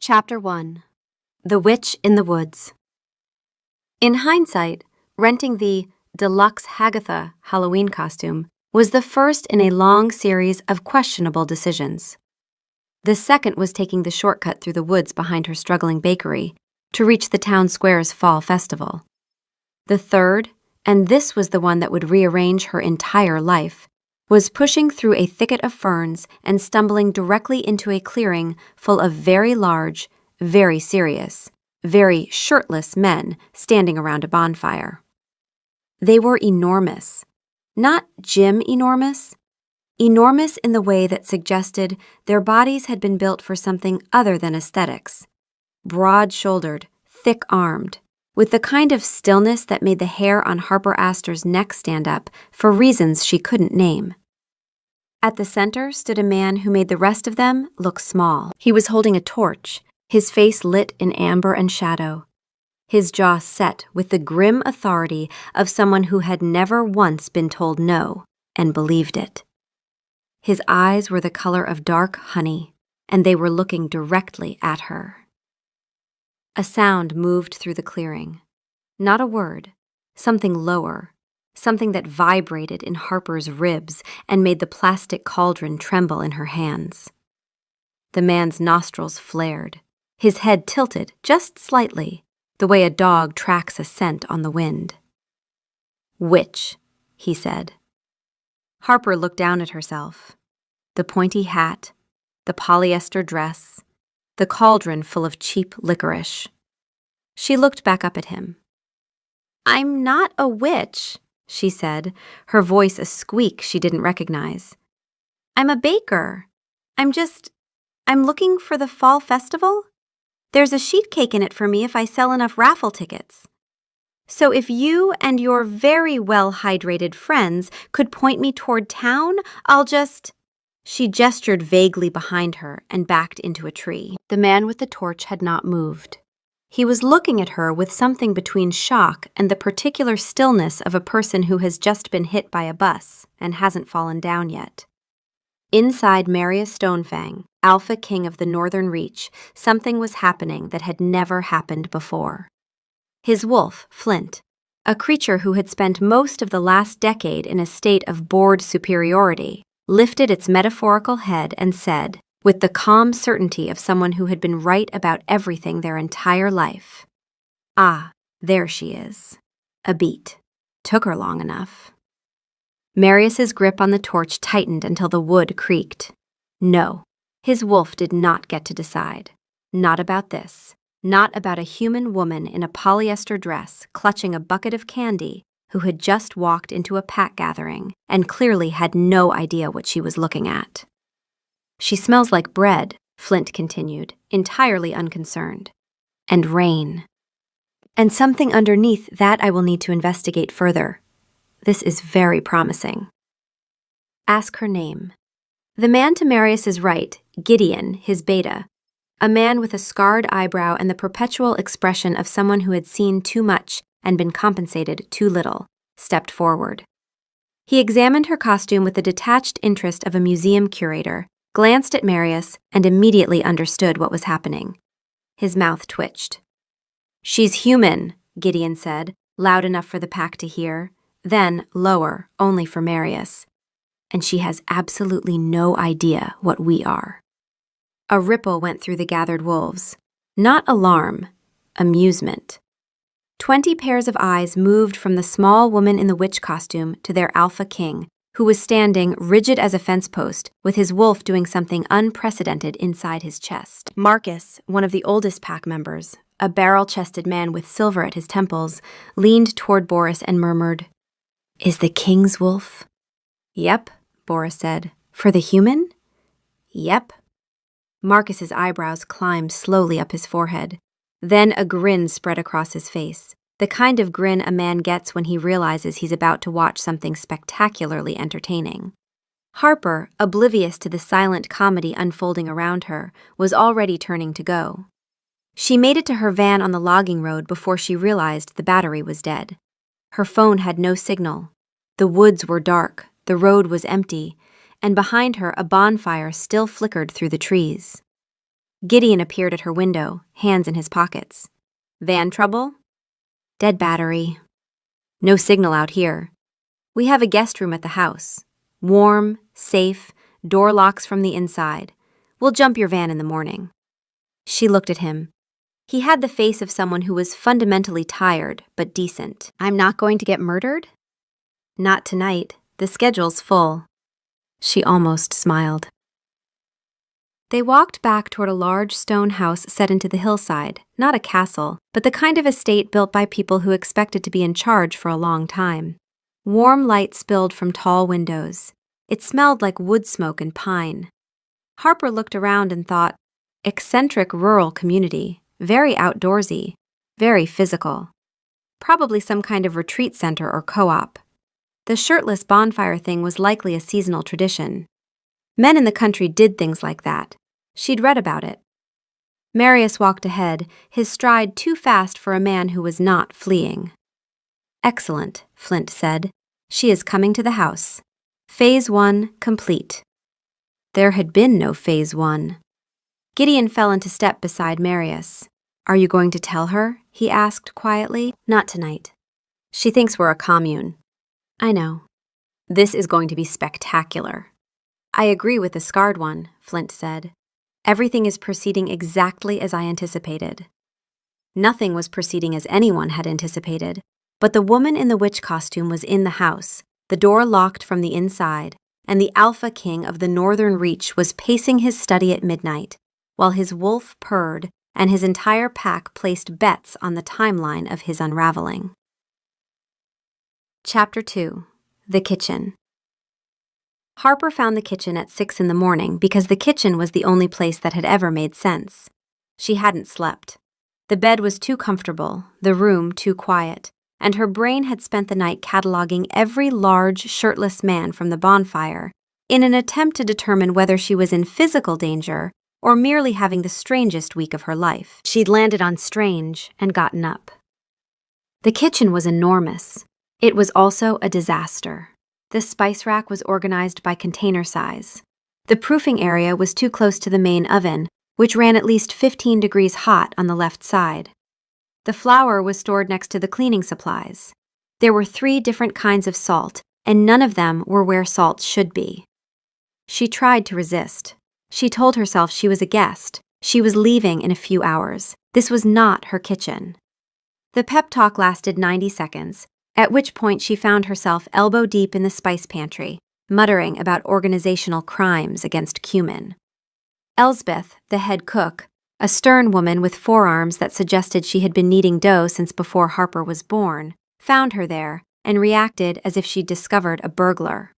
Chapter 1. The Witch in the Woods. In hindsight, renting the deluxe Hagatha Halloween costume was the first in a long series of questionable decisions. The second was taking the shortcut through the woods behind her struggling bakery to reach the town square's fall festival. The third, and this was the one that would rearrange her entire life, was pushing through a thicket of ferns and stumbling directly into a clearing full of very large, very serious, very shirtless men standing around a bonfire. They were enormous. Not gym enormous. Enormous in the way that suggested their bodies had been built for something other than aesthetics. Broad-shouldered, thick-armed, with the kind of stillness that made the hair on Harper Astor's neck stand up for reasons she couldn't name. At the center stood a man who made the rest of them look small. He was holding a torch, his face lit in amber and shadow, his jaw set with the grim authority of someone who had never once been told no and believed it. His eyes were the color of dark honey, and they were looking directly at her. A sound moved through the clearing. Not a word, something lower, something that vibrated in Harper's ribs and made the plastic cauldron tremble in her hands. The man's nostrils flared, his head tilted just slightly, the way a dog tracks a scent on the wind. "Witch," he said. Harper looked down at herself. The pointy hat, the polyester dress, the cauldron full of cheap licorice. She looked back up at him. "I'm not a witch," she said, her voice a squeak she didn't recognize. "I'm a baker. I'm looking for the fall festival. There's a sheet cake in it for me if I sell enough raffle tickets. So if you and your very well-hydrated friends could point me toward town, I'll just—" She gestured vaguely behind her and backed into a tree. The man with the torch had not moved. He was looking at her with something between shock and the particular stillness of a person who has just been hit by a bus and hasn't fallen down yet. Inside Marius Stonefang, Alpha King of the Northern Reach, something was happening that had never happened before. His wolf, Flint, a creature who had spent most of the last decade in a state of bored superiority, lifted its metaphorical head and said, with the calm certainty of someone who had been right about everything their entire life, "Ah, there she is. A beat. Took her long enough." Marius's grip on the torch tightened until the wood creaked. No, his wolf did not get to decide. Not about this. Not about a human woman in a polyester dress clutching a bucket of candy who had just walked into a pack gathering and clearly had no idea what she was looking at. "She smells like bread," Flint continued, entirely unconcerned. "And rain. And something underneath that I will need to investigate further. This is very promising." "Ask her name." The man to Marius's right, Gideon, his beta, a man with a scarred eyebrow and the perpetual expression of someone who had seen too much and been compensated too little, stepped forward. He examined her costume with the detached interest of a museum curator, glanced at Marius, and immediately understood what was happening. His mouth twitched. "She's human," Gideon said, loud enough for the pack to hear, then lower, only for Marius. "And she has absolutely no idea what we are." A ripple went through the gathered wolves. Not alarm, amusement. 20 pairs of eyes moved from the small woman in the witch costume to their alpha king, who was standing rigid as a fence post, with his wolf doing something unprecedented inside his chest. Marcus, one of the oldest pack members, a barrel-chested man with silver at his temples, leaned toward Boris and murmured, "Is the king's wolf?" "Yep," Boris said. "For the human?" "Yep." Marcus's eyebrows climbed slowly up his forehead. Then a grin spread across his face, the kind of grin a man gets when he realizes he's about to watch something spectacularly entertaining. Harper, oblivious to the silent comedy unfolding around her, was already turning to go. She made it to her van on the logging road before she realized the battery was dead. Her phone had no signal. The woods were dark, the road was empty, and behind her a bonfire still flickered through the trees. Gideon appeared at her window, hands in his pockets. Van trouble? Dead battery. No signal out here. We have a guest room at the house. Warm, safe, door locks from the inside. We'll jump your van in the morning. She looked at him. He had the face of someone who was fundamentally tired, but decent. I'm not going to get murdered? Not tonight. The schedule's full. She almost smiled. They walked back toward a large stone house set into the hillside, not a castle, but the kind of estate built by people who expected to be in charge for a long time. Warm light spilled from tall windows. It smelled like wood smoke and pine. Harper looked around and thought, eccentric rural community, very outdoorsy, very physical. Probably some kind of retreat center or co-op. The shirtless bonfire thing was likely a seasonal tradition. Men in the country did things like that. She'd read about it. Marius walked ahead, his stride too fast for a man who was not fleeing. Excellent, Flint said. She is coming to the house. Phase 1 complete. There had been no Phase 1. Gideon fell into step beside Marius. Are you going to tell her? He asked quietly. Not tonight. She thinks we're a commune. I know. This is going to be spectacular. I agree with the scarred one, Flint said. Everything is proceeding exactly as I anticipated. Nothing was proceeding as anyone had anticipated, but the woman in the witch costume was in the house, the door locked from the inside, and the Alpha King of the Northern Reach was pacing his study at midnight, while his wolf purred and his entire pack placed bets on the timeline of his unraveling. Chapter 2. The Kitchen. Harper found the kitchen at 6 in the morning because the kitchen was the only place that had ever made sense. She hadn't slept. The bed was too comfortable, the room too quiet, and her brain had spent the night cataloging every large, shirtless man from the bonfire in an attempt to determine whether she was in physical danger or merely having the strangest week of her life. She'd landed on strange and gotten up. The kitchen was enormous. It was also a disaster. The spice rack was organized by container size. The proofing area was too close to the main oven, which ran at least 15 degrees hot on the left side. The flour was stored next to the cleaning supplies. There were 3 different kinds of salt, and none of them were where salt should be. She tried to resist. She told herself she was a guest. She was leaving in a few hours. This was not her kitchen. The pep talk lasted 90 seconds, at which point she found herself elbow deep in the spice pantry, muttering about organizational crimes against cumin. Elsbeth, the head cook, a stern woman with forearms that suggested she had been kneading dough since before Harper was born, found her there and reacted as if she'd discovered a burglar.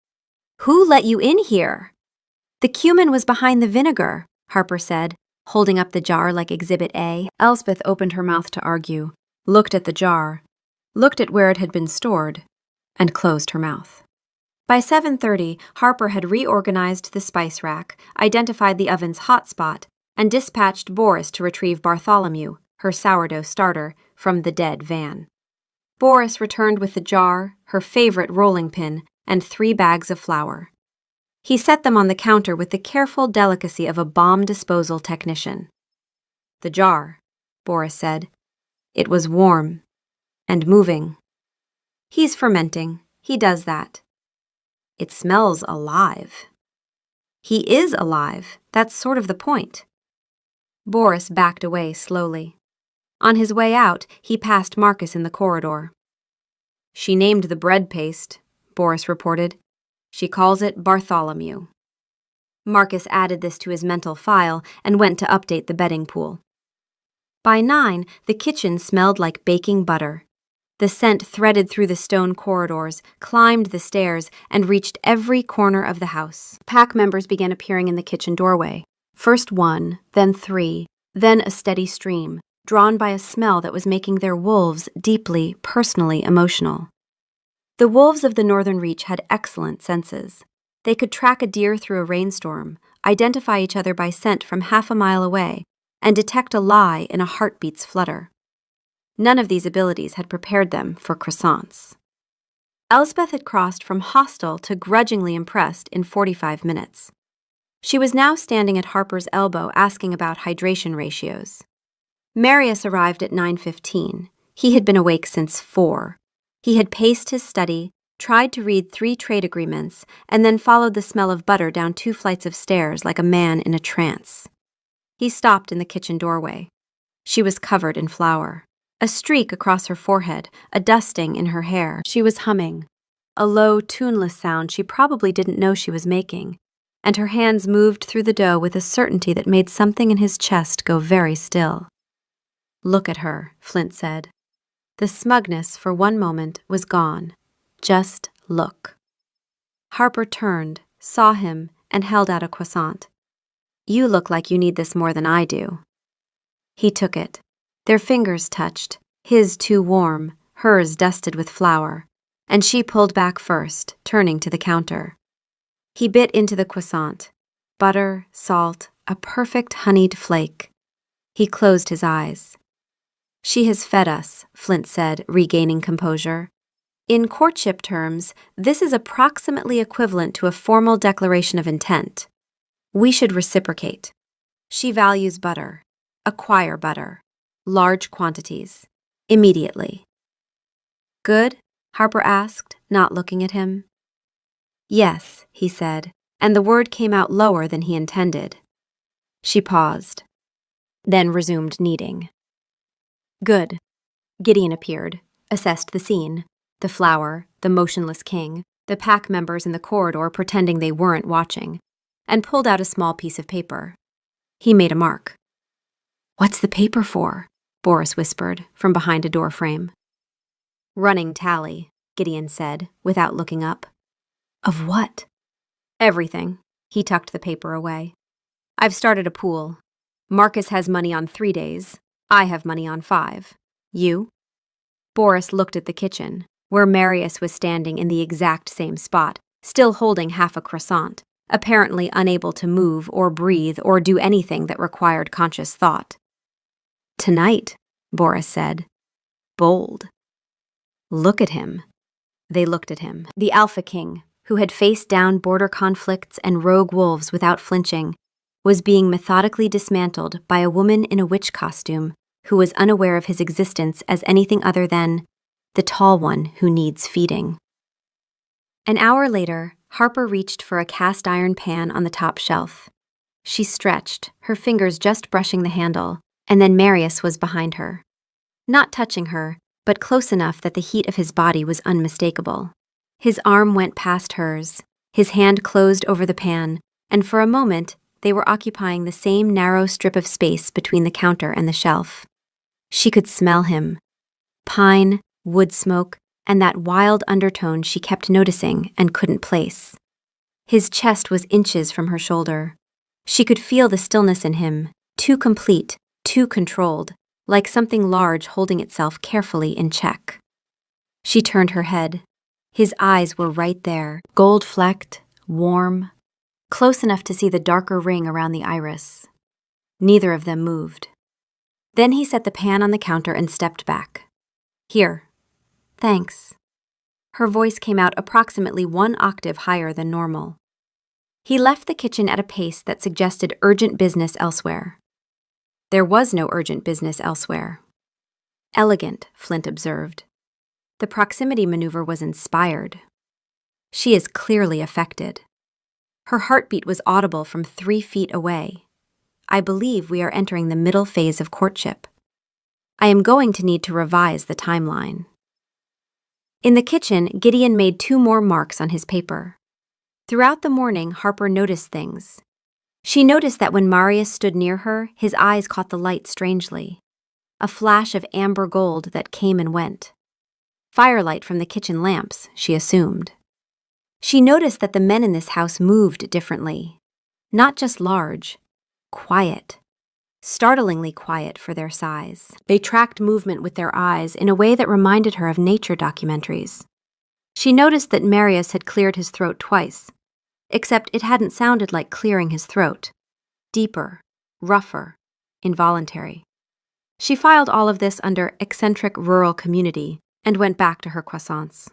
Who let you in here? The cumin was behind the vinegar, Harper said, holding up the jar like Exhibit A. Elsbeth opened her mouth to argue, looked at the jar, looked at where it had been stored, and closed her mouth. By 7:30, Harper had reorganized the spice rack, identified the oven's hot spot, and dispatched Boris to retrieve Bartholomew, her sourdough starter, from the dead van. Boris returned with the jar, her favorite rolling pin, and 3 bags of flour. He set them on the counter with the careful delicacy of a bomb disposal technician. The jar, Boris said. It was warm and moving. He's fermenting. He does that. It smells alive. He is alive. That's sort of the point. Boris backed away slowly. On his way out, he passed Marcus in the corridor. She named the bread paste, Boris reported. She calls it Bartholomew. Marcus added this to his mental file and went to update the betting pool. By 9, the kitchen smelled like baking butter. The scent threaded through the stone corridors, climbed the stairs, and reached every corner of the house. Pack members began appearing in the kitchen doorway. First 1, then 3, then a steady stream, drawn by a smell that was making their wolves deeply, personally emotional. The wolves of the Northern Reach had excellent senses. They could track a deer through a rainstorm, identify each other by scent from half a mile away, and detect a lie in a heartbeat's flutter. None of these abilities had prepared them for croissants. Elsbeth had crossed from hostile to grudgingly impressed in 45 minutes. She was now standing at Harper's elbow asking about hydration ratios. Marius arrived at 9:15. He had been awake since 4. He had paced his study, tried to read 3 trade agreements, and then followed the smell of butter down 2 flights of stairs like a man in a trance. He stopped in the kitchen doorway. She was covered in flour. A streak across her forehead, a dusting in her hair. She was humming, a low, tuneless sound she probably didn't know she was making, and her hands moved through the dough with a certainty that made something in his chest go very still. "Look at her," Flint said. The smugness, for one moment, was gone. Just look. Harper turned, saw him, and held out a croissant. "You look like you need this more than I do." He took it. Their fingers touched, his too warm, hers dusted with flour, and she pulled back first, turning to the counter. He bit into the croissant. Butter, salt, a perfect honeyed flake. He closed his eyes. "She has fed us," Flint said, regaining composure. "In courtship terms, this is approximately equivalent to a formal declaration of intent. We should reciprocate. She values butter. Acquire butter. Large quantities. Immediately." "Good?" Harper asked, not looking at him. "Yes," he said, and the word came out lower than he intended. She paused, then resumed kneading. "Good." Gideon appeared, assessed the scene, the flour, the motionless king, the pack members in the corridor pretending they weren't watching, and pulled out a small piece of paper. He made a mark. "What's the paper for?" Boris whispered from behind a door frame. "Running tally," Gideon said, without looking up. "Of what?" "Everything." He tucked the paper away. "I've started a pool. Marcus has money on 3 days. I have money on 5. You?" Boris looked at the kitchen, where Marius was standing in the exact same spot, still holding half a croissant, apparently unable to move or breathe or do anything that required conscious thought. "Tonight," Boris said. "Bold." "Look at him." They looked at him. The Alpha King, who had faced down border conflicts and rogue wolves without flinching, was being methodically dismantled by a woman in a witch costume who was unaware of his existence as anything other than the tall one who needs feeding. An hour later, Harper reached for a cast iron pan on the top shelf. She stretched, her fingers just brushing the handle, and then Marius was behind her. Not touching her, but close enough that the heat of his body was unmistakable. His arm went past hers, his hand closed over the pan, and for a moment they were occupying the same narrow strip of space between the counter and the shelf. She could smell him. Pine, wood smoke, and that wild undertone she kept noticing and couldn't place. His chest was inches from her shoulder. She could feel the stillness in him, too complete, too controlled, like something large holding itself carefully in check. She turned her head. His eyes were right there, gold-flecked, warm, close enough to see the darker ring around the iris. Neither of them moved. Then he set the pan on the counter and stepped back. "Here." "Thanks." Her voice came out approximately 1 octave higher than normal. He left the kitchen at a pace that suggested urgent business elsewhere. There was no urgent business elsewhere. "Elegant," Flint observed. The proximity maneuver was inspired. "She is clearly affected." Her heartbeat was audible from 3 feet away. "I believe we are entering the middle phase of courtship. I am going to need to revise the timeline." In the kitchen, Gideon made 2 more marks on his paper. Throughout the morning, Harper noticed things. She noticed that when Marius stood near her, his eyes caught the light strangely. A flash of amber gold that came and went. Firelight from the kitchen lamps, she assumed. She noticed that the men in this house moved differently. Not just large, quiet. Startlingly quiet for their size. They tracked movement with their eyes in a way that reminded her of nature documentaries. She noticed that Marius had cleared his throat twice, except it hadn't sounded like clearing his throat. Deeper, rougher, involuntary. She filed all of this under eccentric rural community and went back to her croissants.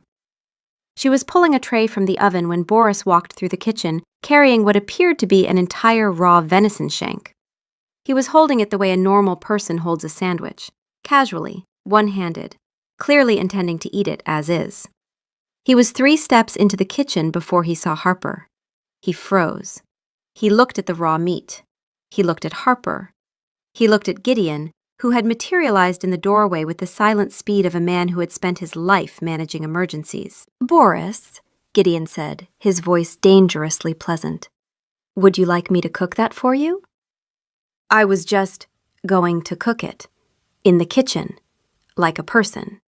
She was pulling a tray from the oven when Boris walked through the kitchen, carrying what appeared to be an entire raw venison shank. He was holding it the way a normal person holds a sandwich, casually, one-handed, clearly intending to eat it as is. He was 3 steps into the kitchen before he saw Harper. He froze. He looked at the raw meat. He looked at Harper. He looked at Gideon, who had materialized in the doorway with the silent speed of a man who had spent his life managing emergencies. "Boris," Gideon said, his voice dangerously pleasant, "would you like me to cook that for you?" "I was just going to cook it. In the kitchen. Like a person."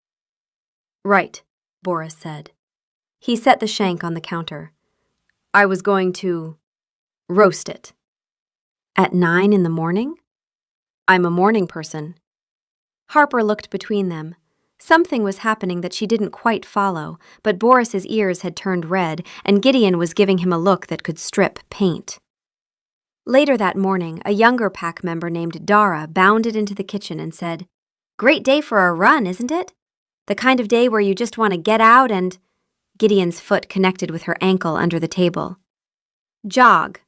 "Right," Boris said. He set the shank on the counter. "I was going to roast it." "At 9 in the morning?" "I'm a morning person." Harper looked between them. Something was happening that she didn't quite follow, but Boris's ears had turned red, and Gideon was giving him a look that could strip paint. Later that morning, a younger pack member named Dara bounded into the kitchen and said, "Great day for a run, isn't it? The kind of day where you just want to get out and—" Gideon's foot connected with her ankle under the table. "Jog,"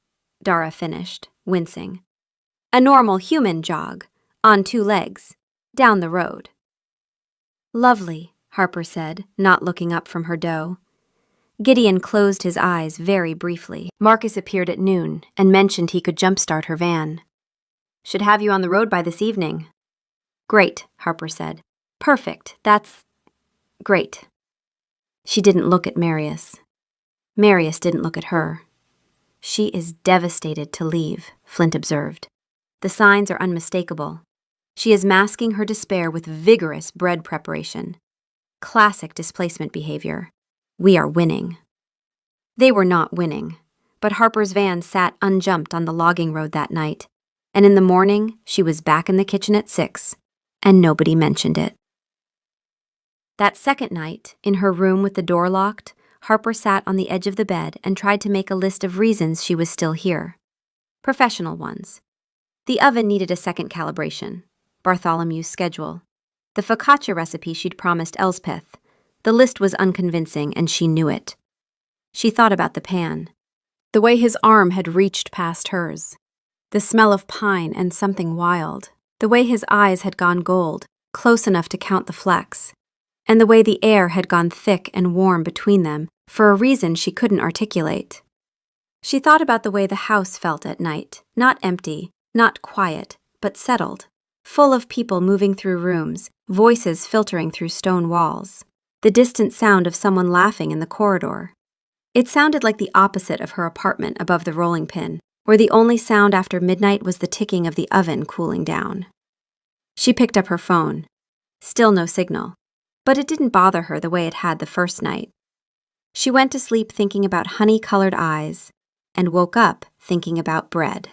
Dara finished, wincing. "A normal human jog, on 2 legs, down the road." "Lovely," Harper said, not looking up from her dough. Gideon closed his eyes very briefly. Marcus appeared at noon and mentioned he could jumpstart her van. "Should have you on the road by this evening." "Great," Harper said. "Perfect, that's great." She didn't look at Marius. Marius didn't look at her. "She is devastated to leave," Flint observed. "The signs are unmistakable. She is masking her despair with vigorous bread preparation. Classic displacement behavior. We are winning." They were not winning, but Harper's van sat unjumped on the logging road that night, and in the morning she was back in the kitchen at 6, and nobody mentioned it. That second night, in her room with the door locked, Harper sat on the edge of the bed and tried to make a list of reasons she was still here. Professional ones. The oven needed a second calibration. Bartholomew's schedule. The focaccia recipe she'd promised Elspeth. The list was unconvincing, and she knew it. She thought about the pan. The way his arm had reached past hers. The smell of pine and something wild. The way his eyes had gone gold, close enough to count the flecks. And the way the air had gone thick and warm between them, for a reason she couldn't articulate. She thought about the way the house felt at night, not empty, not quiet, but settled, full of people moving through rooms, voices filtering through stone walls, the distant sound of someone laughing in the corridor. It sounded like the opposite of her apartment above the rolling pin, where the only sound after midnight was the ticking of the oven cooling down. She picked up her phone. Still no signal, but it didn't bother her the way it had the first night. She went to sleep thinking about honey-colored eyes, and woke up thinking about bread.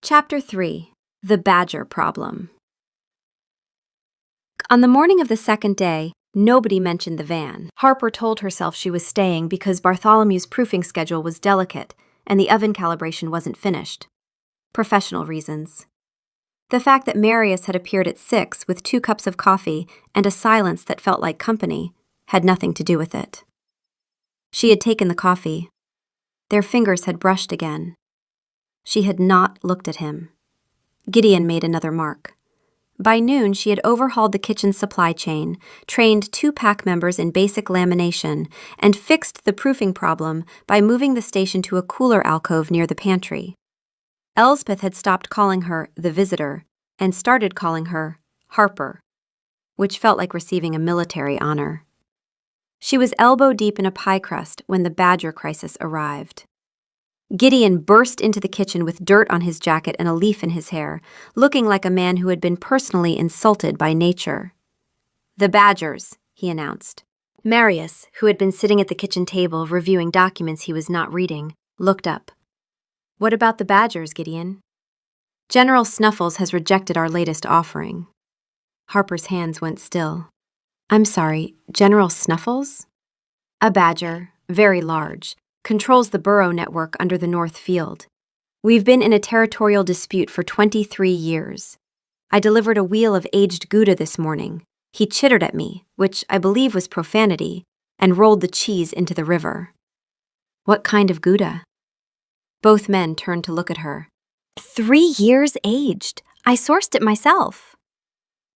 Chapter 3. The Badger Problem. On the morning of the second day, nobody mentioned the van. Harper told herself she was staying because Bartholomew's proofing schedule was delicate and the oven calibration wasn't finished. Professional reasons. The fact that Marius had appeared at 6 with 2 cups of coffee and a silence that felt like company had nothing to do with it. She had taken the coffee. Their fingers had brushed again. She had not looked at him. Gideon made another mark. By noon, she had overhauled the kitchen supply chain, trained 2 pack members in basic lamination, and fixed the proofing problem by moving the station to a cooler alcove near the pantry. Elspeth had stopped calling her the visitor and started calling her Harper, which felt like receiving a military honor. She was elbow-deep in a pie crust when the Badger crisis arrived. Gideon burst into the kitchen with dirt on his jacket and a leaf in his hair, looking like a man who had been personally insulted by nature. "The Badgers," he announced. Marius, who had been sitting at the kitchen table reviewing documents he was not reading, looked up. "What about the Badgers, Gideon?" "General Snuffles has rejected our latest offering." Harper's hands went still. "I'm sorry, General Snuffles?" "A badger, very large, controls the burrow network under the North Field. We've been in a territorial dispute for 23 years. I delivered a wheel of aged Gouda this morning. He chittered at me, which I believe was profanity, and rolled the cheese into the river." What kind of Gouda? Both men turned to look at her. 3 years aged. I sourced it myself.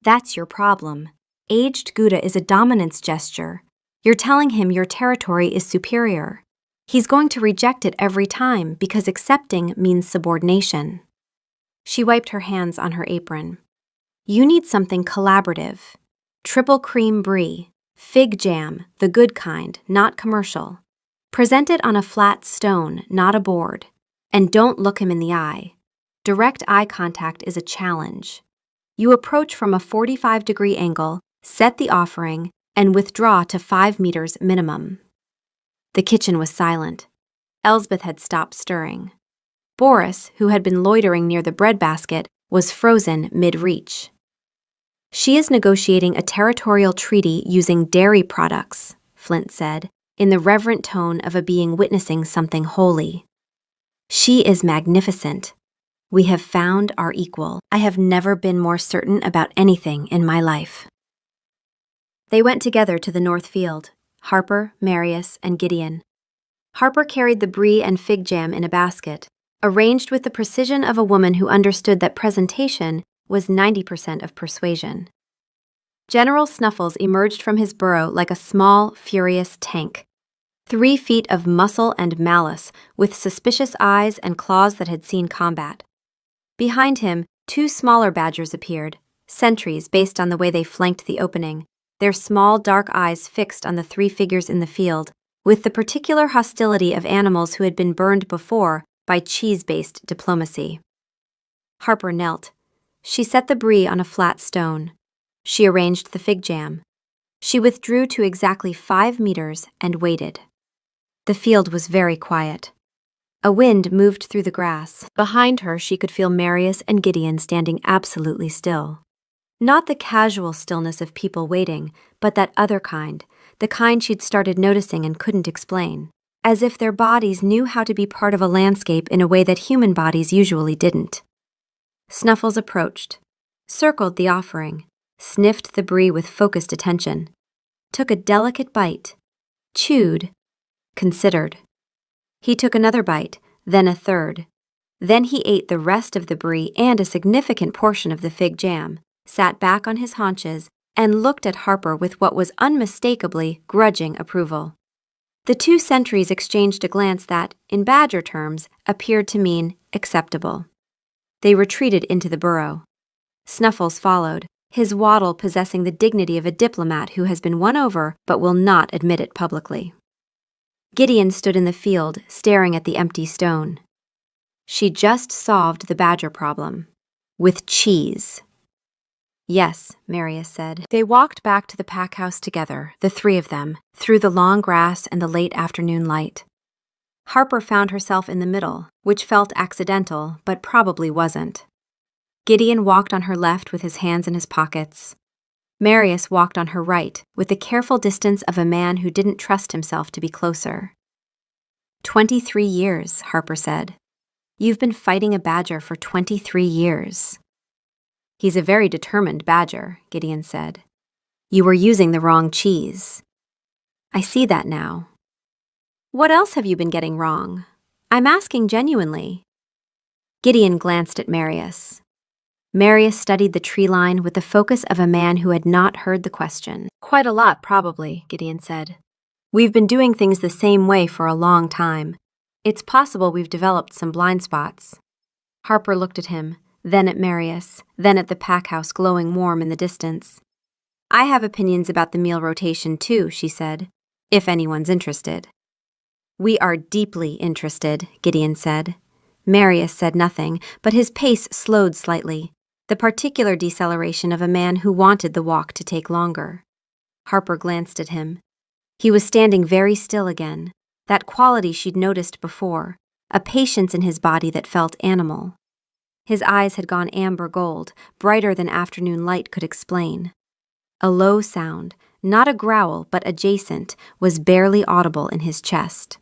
That's your problem. Aged Gouda is a dominance gesture. You're telling him your territory is superior. He's going to reject it every time because accepting means subordination. She wiped her hands on her apron. You need something collaborative. Triple cream brie, fig jam, the good kind, not commercial. Present it on a flat stone, not a board. And don't look him in the eye. Direct eye contact is a challenge. You approach from a 45-degree angle, set the offering, and withdraw to 5 meters minimum. The kitchen was silent. Elsbeth had stopped stirring. Boris, who had been loitering near the breadbasket, was frozen mid-reach. She is negotiating a territorial treaty using dairy products, Flint said, in the reverent tone of a being witnessing something holy. She is magnificent. We have found our equal. I have never been more certain about anything in my life. They went together to the north field, Harper, Marius, and Gideon. Harper carried the brie and fig jam in a basket, arranged with the precision of a woman who understood that presentation was 90% of persuasion. General Snuffles emerged from his burrow like a small, furious tank. 3 feet of muscle and malice, with suspicious eyes and claws that had seen combat. Behind him, 2 smaller badgers appeared, sentries based on the way they flanked the opening, their small, dark eyes fixed on the 3 figures in the field, with the particular hostility of animals who had been burned before by cheese-based diplomacy. Harper knelt. She set the brie on a flat stone. She arranged the fig jam. She withdrew to exactly 5 meters and waited. The field was very quiet. A wind moved through the grass. Behind her, she could feel Marius and Gideon standing absolutely still. Not the casual stillness of people waiting, but that other kind, the kind she'd started noticing and couldn't explain, as if their bodies knew how to be part of a landscape in a way that human bodies usually didn't. Snuffles approached, circled the offering, sniffed the brie with focused attention, took a delicate bite, chewed, considered. He took another bite, then a third. Then he ate the rest of the brie and a significant portion of the fig jam, sat back on his haunches, and looked at Harper with what was unmistakably grudging approval. The 2 sentries exchanged a glance that, in Badger terms, appeared to mean acceptable. They retreated into the burrow. Snuffles followed, his waddle possessing the dignity of a diplomat who has been won over but will not admit it publicly. Gideon stood in the field, staring at the empty stone. She just solved the badger problem. With cheese. Yes, Marius said. They walked back to the pack house together, the 3 of them, through the long grass and the late afternoon light. Harper found herself in the middle, which felt accidental, but probably wasn't. Gideon walked on her left with his hands in his pockets. Marius walked on her right, with the careful distance of a man who didn't trust himself to be closer. 23 years, Harper said. You've been fighting a badger for 23 years. He's a very determined badger, Gideon said. You were using the wrong cheese. I see that now. What else have you been getting wrong? I'm asking genuinely. Gideon glanced at Marius. Marius studied the tree line with the focus of a man who had not heard the question. Quite a lot, probably, Gideon said. We've been doing things the same way for a long time. It's possible we've developed some blind spots. Harper looked at him, then at Marius, then at the pack house glowing warm in the distance. I have opinions about the meal rotation too, she said, if anyone's interested. We are deeply interested, Gideon said. Marius said nothing, but his pace slowed slightly, the particular deceleration of a man who wanted the walk to take longer. Harper glanced at him. He was standing very still again, that quality she'd noticed before, a patience in his body that felt animal. His eyes had gone amber gold, brighter than afternoon light could explain. A low sound, not a growl but adjacent, was barely audible in his chest.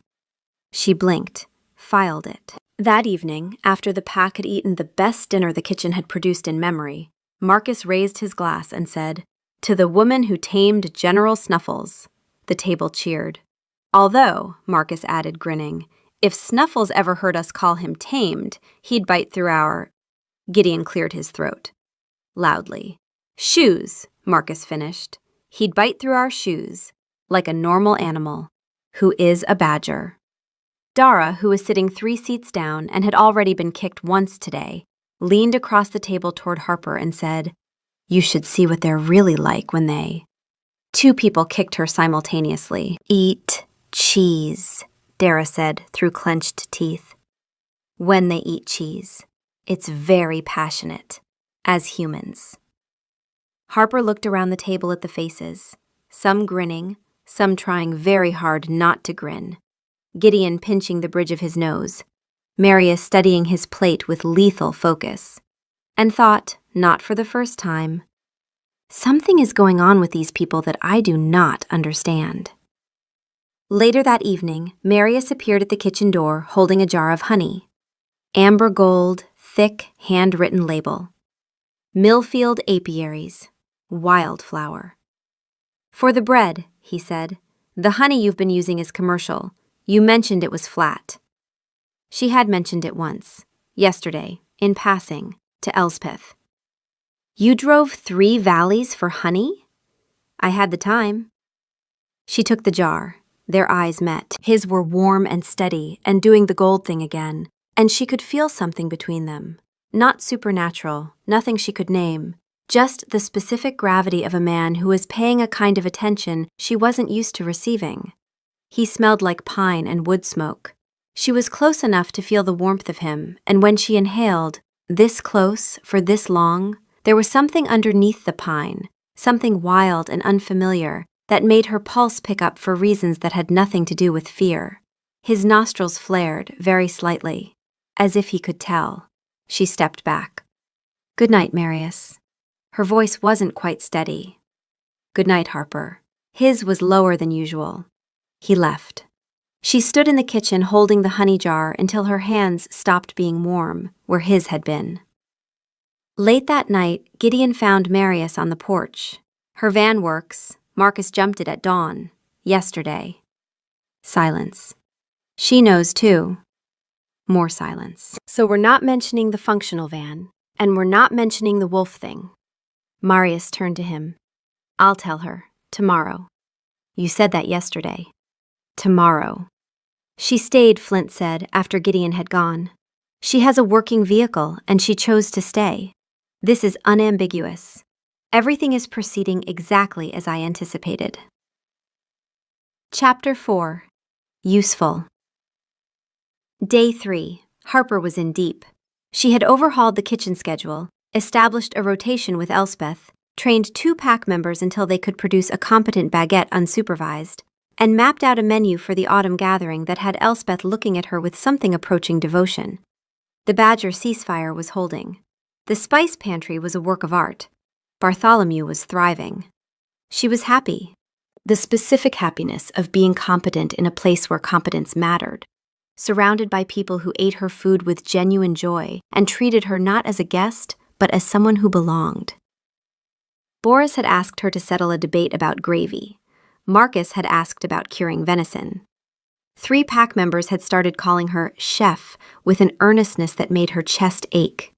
She blinked, filed it. That evening, after the pack had eaten the best dinner the kitchen had produced in memory, Marcus raised his glass and said, "To the woman who tamed General Snuffles." The table cheered. Although, Marcus added, grinning, if Snuffles ever heard us call him tamed, he'd bite through our— Gideon cleared his throat. Loudly. Shoes, Marcus finished. He'd bite through our shoes, like a normal animal, who is a badger. Dara, who was sitting 3 seats down and had already been kicked once today, leaned across the table toward Harper and said, "You should see what they're really like when they—" 2 people kicked her simultaneously. Eat cheese, Dara said through clenched teeth. When they eat cheese, it's very passionate, as humans. Harper looked around the table at the faces, some grinning, some trying very hard not to grin. Gideon pinching the bridge of his nose, Marius studying his plate with lethal focus, and thought, not for the first time, something is going on with these people that I do not understand. Later that evening, Marius appeared at the kitchen door holding a jar of honey. Amber gold, thick, handwritten label. Millfield apiaries, wildflower. For the bread, he said, the honey you've been using is commercial. You mentioned it was flat. She had mentioned it once, yesterday, in passing, to Elspeth. You drove 3 valleys for honey? I had the time. She took the jar. Their eyes met. His were warm and steady and doing the gold thing again, and she could feel something between them. Not supernatural, nothing she could name, just the specific gravity of a man who was paying a kind of attention she wasn't used to receiving. He smelled like pine and wood smoke. She was close enough to feel the warmth of him, and when she inhaled, this close, for this long, there was something underneath the pine, something wild and unfamiliar, that made her pulse pick up for reasons that had nothing to do with fear. His nostrils flared, very slightly, as if he could tell. She stepped back. Good night, Marius. Her voice wasn't quite steady. Good night, Harper. His was lower than usual. He left. She stood in the kitchen holding the honey jar until her hands stopped being warm, where his had been. Late that night, Gideon found Marius on the porch. Her van works. Marcus jumped it at dawn, yesterday. Silence. She knows too. More silence. So we're not mentioning the functional van, and we're not mentioning the wolf thing. Marius turned to him. I'll tell her, tomorrow. You said that yesterday. Tomorrow. She stayed, Flint said, after Gideon had gone. She has a working vehicle, and she chose to stay. This is unambiguous. Everything is proceeding exactly as I anticipated. Chapter 4. Useful. Day 3. Harper was in deep. She had overhauled the kitchen schedule, established a rotation with Elspeth, trained 2 pack members until they could produce a competent baguette unsupervised, and mapped out a menu for the autumn gathering that had Elspeth looking at her with something approaching devotion. The Badger ceasefire was holding. The spice pantry was a work of art. Bartholomew was thriving. She was happy. The specific happiness of being competent in a place where competence mattered, surrounded by people who ate her food with genuine joy and treated her not as a guest, but as someone who belonged. Boris had asked her to settle a debate about gravy. Marcus had asked about curing venison. 3 pack members had started calling her chef with an earnestness that made her chest ache.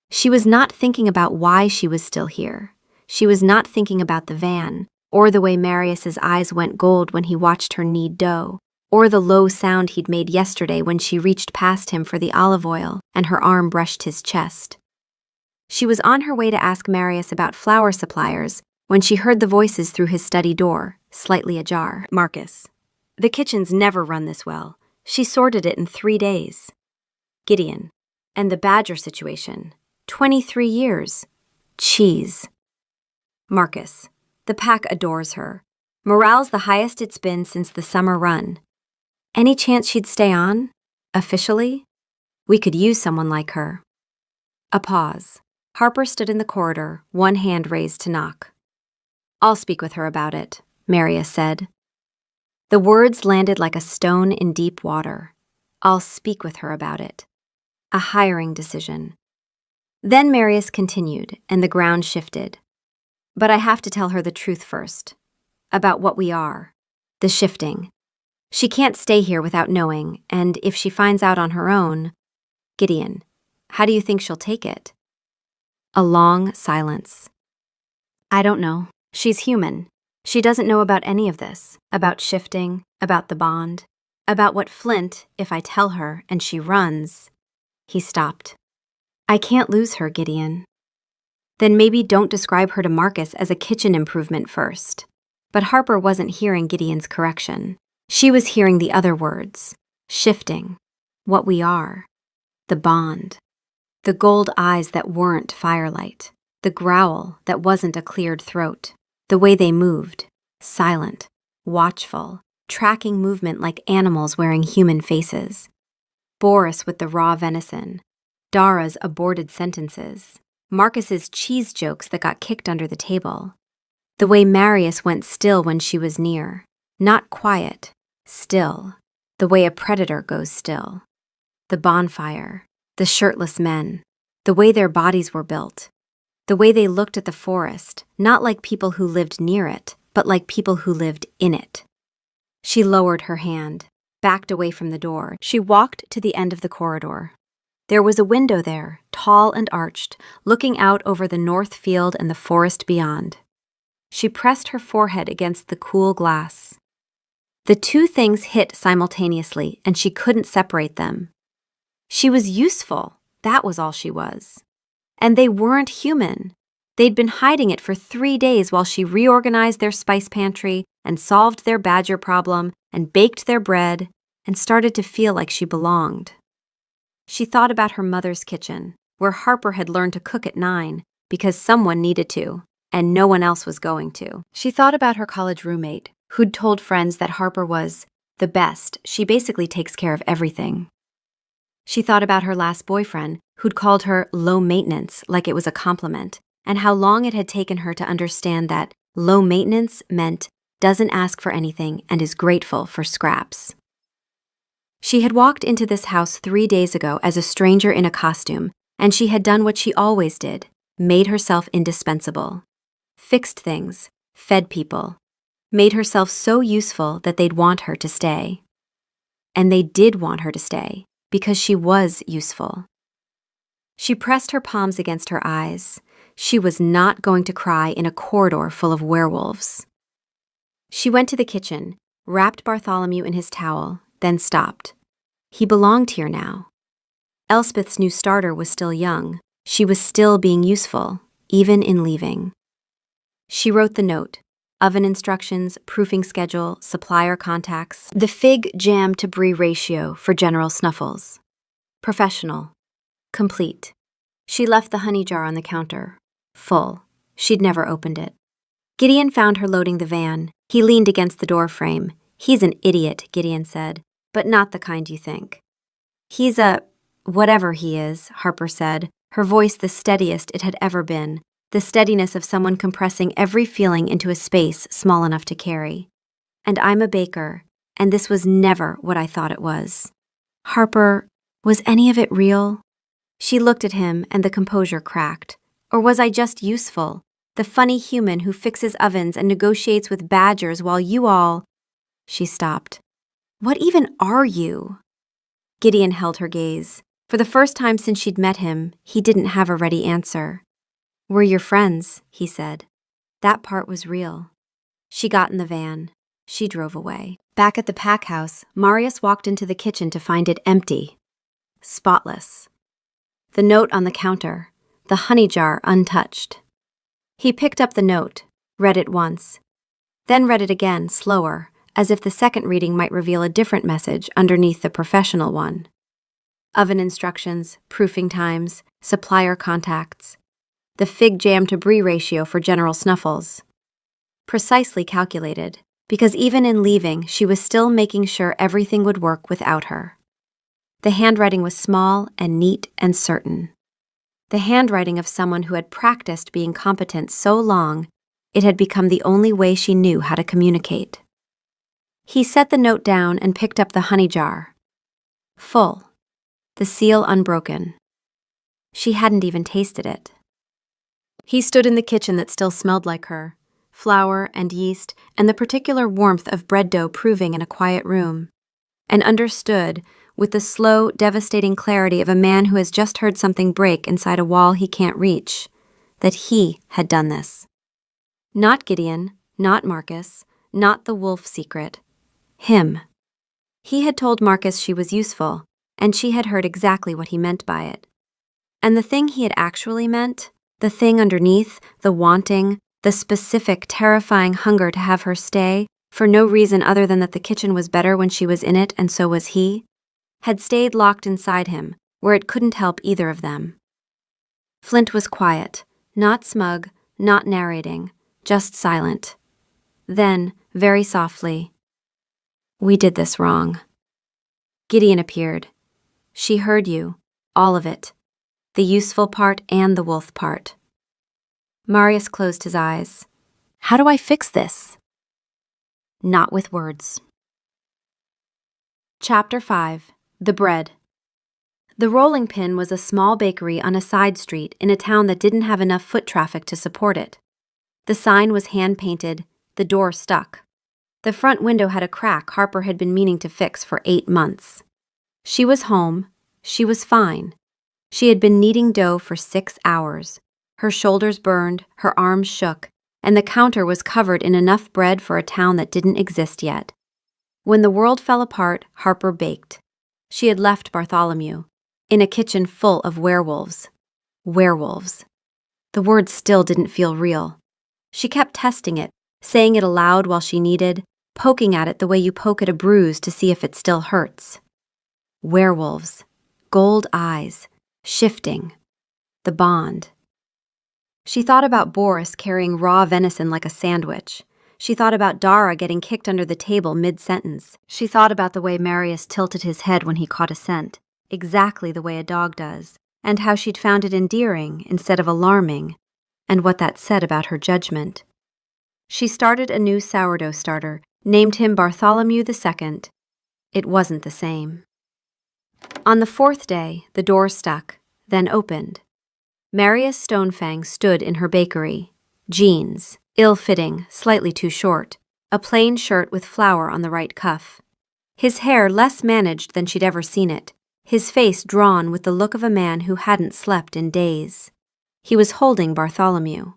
She was not thinking about why she was still here. She was not thinking about the van, or the way Marius's eyes went gold when he watched her knead dough, or the low sound he'd made yesterday when she reached past him for the olive oil and her arm brushed his chest. She was on her way to ask Marius about flour suppliers when she heard the voices through his study door, slightly ajar. Marcus. The kitchen's never run this well. She sorted it in 3 days. Gideon. And the Badger situation. 23 years. Cheese. Marcus. The pack adores her. Morale's the highest it's been since the summer run. Any chance she'd stay on? Officially? We could use someone like her. A pause. Harper stood in the corridor, one hand raised to knock. I'll speak with her about it, Marius said. The words landed like a stone in deep water. I'll speak with her about it. A hiring decision. Then Marius continued, and the ground shifted. But I have to tell her the truth first. About what we are. The shifting. She can't stay here without knowing, and if she finds out on her own, Gideon, how do you think she'll take it? A long silence. I don't know. She's human. She doesn't know about any of this, about shifting, about the bond, about what Flint, if I tell her and she runs. He stopped. I can't lose her, Gideon. Then maybe don't describe her to Marcus as a kitchen improvement first. But Harper wasn't hearing Gideon's correction. She was hearing the other words. Shifting. What we are. The bond. The gold eyes that weren't firelight. The growl that wasn't a cleared throat. The way they moved. Silent. Watchful. Tracking movement like animals wearing human faces. Boris with the raw venison. Dara's aborted sentences. Marcus's cheese jokes that got kicked under the table. The way Marius went still when she was near. Not quiet. Still. The way a predator goes still. The bonfire. The shirtless men. The way their bodies were built. The way they looked at the forest, not like people who lived near it, but like people who lived in it. She lowered her hand, backed away from the door. She walked to the end of the corridor. There was a window there, tall and arched, looking out over the north field and the forest beyond. She pressed her forehead against the cool glass. The two things hit simultaneously, and she couldn't separate them. She was useful, that was all she was. And they weren't human. They'd been hiding it for 3 days while she reorganized their spice pantry and solved their badger problem and baked their bread and started to feel like she belonged. She thought about her mother's kitchen, where Harper had learned to cook at 9 because someone needed to, and no one else was going to. She thought about her college roommate, who'd told friends that Harper was the best. She basically takes care of everything. She thought about her last boyfriend, who'd called her low maintenance like it was a compliment, and how long it had taken her to understand that low maintenance meant doesn't ask for anything and is grateful for scraps. She had walked into this house 3 days ago as a stranger in a costume, and she had done what she always did, made herself indispensable. Fixed things, fed people, made herself so useful that they'd want her to stay. And they did want her to stay, because she was useful. She pressed her palms against her eyes. She was not going to cry in a corridor full of werewolves. She went to the kitchen, wrapped Bartholomew in his towel, then stopped. He belonged here now. Elspeth's new starter was still young. She was still being useful, even in leaving. She wrote the note. Oven instructions, proofing schedule, supplier contacts, the fig jam to brie ratio for General Snuffles. Professional. Complete. She left the honey jar on the counter. Full. She'd never opened it. Gideon found her loading the van. He leaned against the door frame. He's an idiot, Gideon said, but not the kind you think. He's a whatever he is, Harper said, her voice the steadiest it had ever been. The steadiness of someone compressing every feeling into a space small enough to carry. And I'm a baker, and this was never what I thought it was. Harper, was any of it real? She looked at him and the composure cracked. Or was I just useful, the funny human who fixes ovens and negotiates with badgers while you all… She stopped. What even are you? Gideon held her gaze. For the first time since she'd met him, he didn't have a ready answer. We're your friends, he said. That part was real. She got in the van. She drove away. Back at the pack house, Marius walked into the kitchen to find it empty. Spotless. The note on the counter, the honey jar untouched. He picked up the note, read it once, then read it again, slower, as if the second reading might reveal a different message underneath the professional one. Oven instructions, proofing times, supplier contacts. The fig jam to brie ratio for General Snuffles. Precisely calculated, because even in leaving, she was still making sure everything would work without her. The handwriting was small and neat and certain. The handwriting of someone who had practiced being competent so long, it had become the only way she knew how to communicate. He set the note down and picked up the honey jar. Full. The seal unbroken. She hadn't even tasted it. He stood in the kitchen that still smelled like her, flour, and yeast, and the particular warmth of bread dough proving in a quiet room, and understood, with the slow, devastating clarity of a man who has just heard something break inside a wall he can't reach, that he had done this. Not Gideon, not Marcus, not the wolf secret. Him. He had told Marcus she was useful, and she had heard exactly what he meant by it. And the thing he had actually meant, the thing underneath, the wanting, the specific, terrifying hunger to have her stay, for no reason other than that the kitchen was better when she was in it and so was he, had stayed locked inside him, where it couldn't help either of them. Flint was quiet, not smug, not narrating, just silent. Then, very softly, "We did this wrong." Gideon appeared. "She heard you, all of it, the useful part and the wolf part." Marius closed his eyes. "How do I fix this?" "Not with words." Chapter 5. The Bread. The Rolling Pin was a small bakery on a side street in a town that didn't have enough foot traffic to support it. The sign was hand-painted, the door stuck. The front window had a crack Harper had been meaning to fix for 8 months. She was home. She was fine. She had been kneading dough for 6 hours. Her shoulders burned, her arms shook, and the counter was covered in enough bread for a town that didn't exist yet. When the world fell apart, Harper baked. She had left Bartholomew, in a kitchen full of werewolves. Werewolves. The word still didn't feel real. She kept testing it, saying it aloud while she kneaded, poking at it the way you poke at a bruise to see if it still hurts. Werewolves. Gold eyes. Shifting. The bond. She thought about Boris carrying raw venison like a sandwich. She thought about Dara getting kicked under the table mid-sentence. She thought about the way Marius tilted his head when he caught a scent, exactly the way a dog does, and how she'd found it endearing instead of alarming, and what that said about her judgment. She started a new sourdough starter, named him Bartholomew II. It wasn't the same. On the 4th day, the door stuck, then opened. Marius Stonefang stood in her bakery. Jeans, ill-fitting, slightly too short, a plain shirt with flour on the right cuff. His hair less managed than she'd ever seen it, his face drawn with the look of a man who hadn't slept in days. He was holding Bartholomew.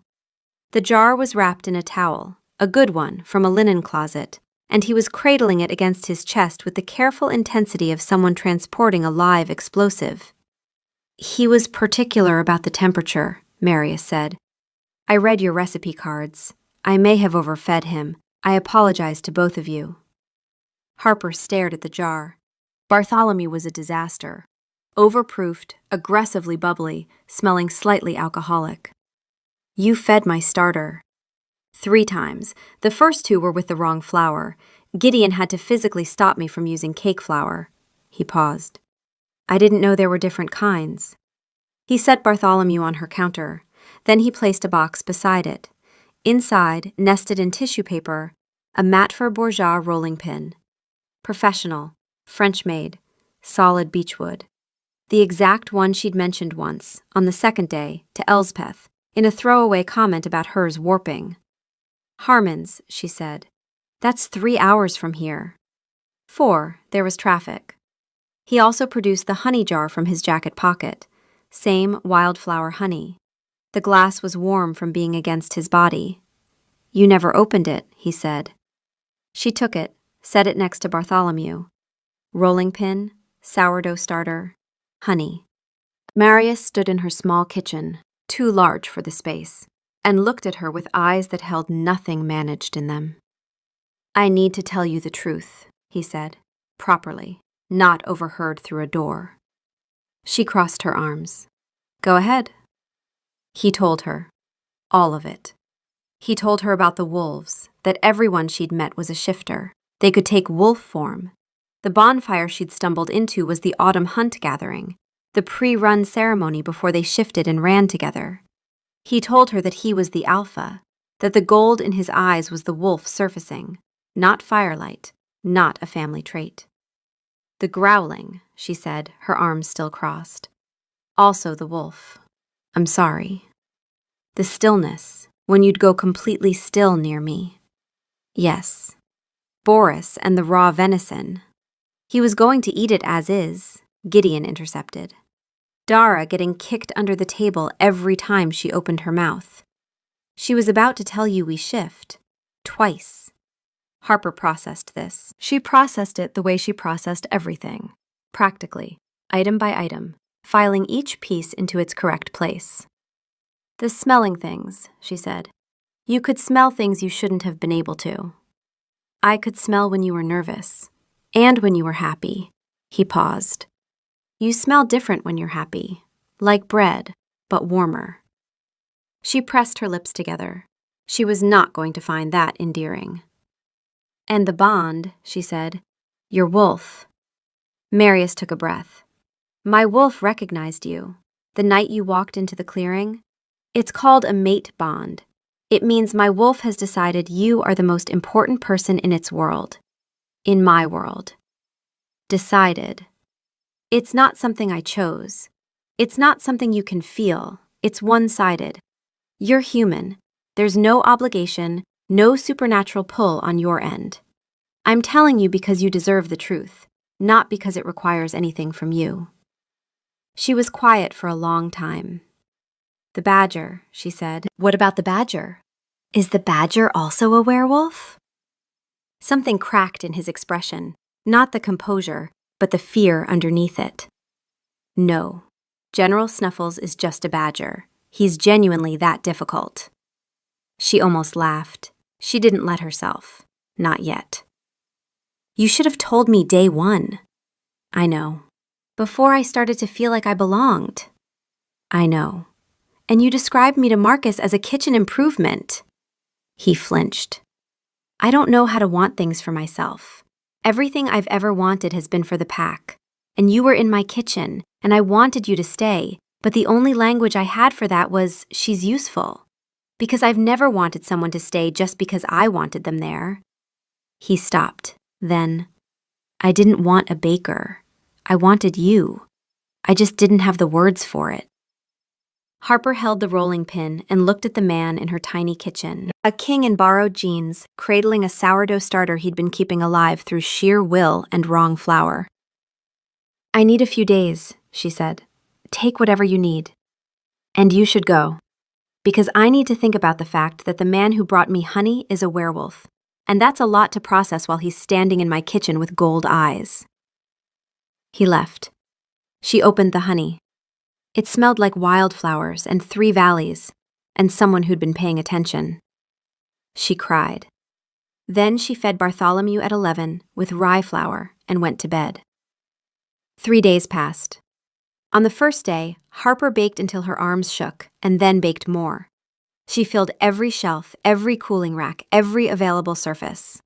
The jar was wrapped in a towel, a good one from a linen closet, and he was cradling it against his chest with the careful intensity of someone transporting a live explosive. "He was particular about the temperature," Marius said. "I read your recipe cards. I may have overfed him. I apologize to both of you." Harper stared at the jar. Bartholomew was a disaster. Overproofed, aggressively bubbly, smelling slightly alcoholic. "You fed my starter." 3 times. The first 2 were with the wrong flour. Gideon had to physically stop me from using cake flour. He paused. "I didn't know there were different kinds." He set Bartholomew on her counter. Then he placed a box beside it. Inside, nested in tissue paper, a Matfer Bourgeois rolling pin. Professional, French-made, solid beechwood. The exact one she'd mentioned once, on the 2nd day, to Elspeth, in a throwaway comment about hers warping. "Harmon's," she said. "That's 3 hours from here." 4, there was traffic. He also produced the honey jar from his jacket pocket. Same wildflower honey. The glass was warm from being against his body. "You never opened it," he said. She took it, set it next to Bartholomew. Rolling pin, sourdough starter, honey. Marius stood in her small kitchen, too large for the space, and looked at her with eyes that held nothing managed in them. "I need to tell you the truth," he said, properly, not overheard through a door. She crossed her arms. "Go ahead." He told her. All of it. He told her about the wolves, that everyone she'd met was a shifter. They could take wolf form. The bonfire she'd stumbled into was the autumn hunt gathering, the pre-run ceremony before they shifted and ran together. He told her that he was the alpha, that the gold in his eyes was the wolf surfacing, not firelight, not a family trait. The growling, she said, her arms still crossed. Also the wolf. "I'm sorry." The stillness, when you'd go completely still near me. Yes, Boris and the raw venison. He was going to eat it as is, Gideon intercepted. Dara getting kicked under the table every time she opened her mouth. She was about to tell you we shift. Twice. Harper processed this. She processed it the way she processed everything. Practically, item by item, filing each piece into its correct place. The smelling things, she said. You could smell things you shouldn't have been able to. I could smell when you were nervous, and when you were happy. He paused. You smell different when you're happy, like bread, but warmer. She pressed her lips together. She was not going to find that endearing. And the bond, she said, your wolf. Marius took a breath. My wolf recognized you, the night you walked into the clearing. It's called a mate bond. It means my wolf has decided you are the most important person in its world. In my world. Decided. It's not something I chose. It's not something you can feel. It's one-sided. You're human. There's no obligation, no supernatural pull on your end. I'm telling you because you deserve the truth, not because it requires anything from you. She was quiet for a long time. The badger, she said. What about the badger? Is the badger also a werewolf? Something cracked in his expression, not the composure, but the fear underneath it. No, General Snuffles is just a badger. He's genuinely that difficult. She almost laughed. She didn't let herself. Not yet. You should have told me day one. I know. Before I started to feel like I belonged. I know. And you described me to Marcus as a kitchen improvement. He flinched. I don't know how to want things for myself. Everything I've ever wanted has been for the pack. And you were in my kitchen, and I wanted you to stay, but the only language I had for that was, she's useful. Because I've never wanted someone to stay just because I wanted them there. He stopped. Then, I didn't want a baker. I wanted you. I just didn't have the words for it. Harper held the rolling pin and looked at the man in her tiny kitchen. A king in borrowed jeans, cradling a sourdough starter he'd been keeping alive through sheer will and wrong flour. I need a few days, she said. Take whatever you need. And you should go. Because I need to think about the fact that the man who brought me honey is a werewolf. And that's a lot to process while he's standing in my kitchen with gold eyes. He left. She opened the honey. It smelled like wildflowers and 3 valleys, and someone who'd been paying attention. She cried. Then she fed Bartholomew at 11 with rye flour and went to bed. 3 days passed. On the first day, Harper baked until her arms shook, and then baked more. She filled every shelf, every cooling rack, every available surface.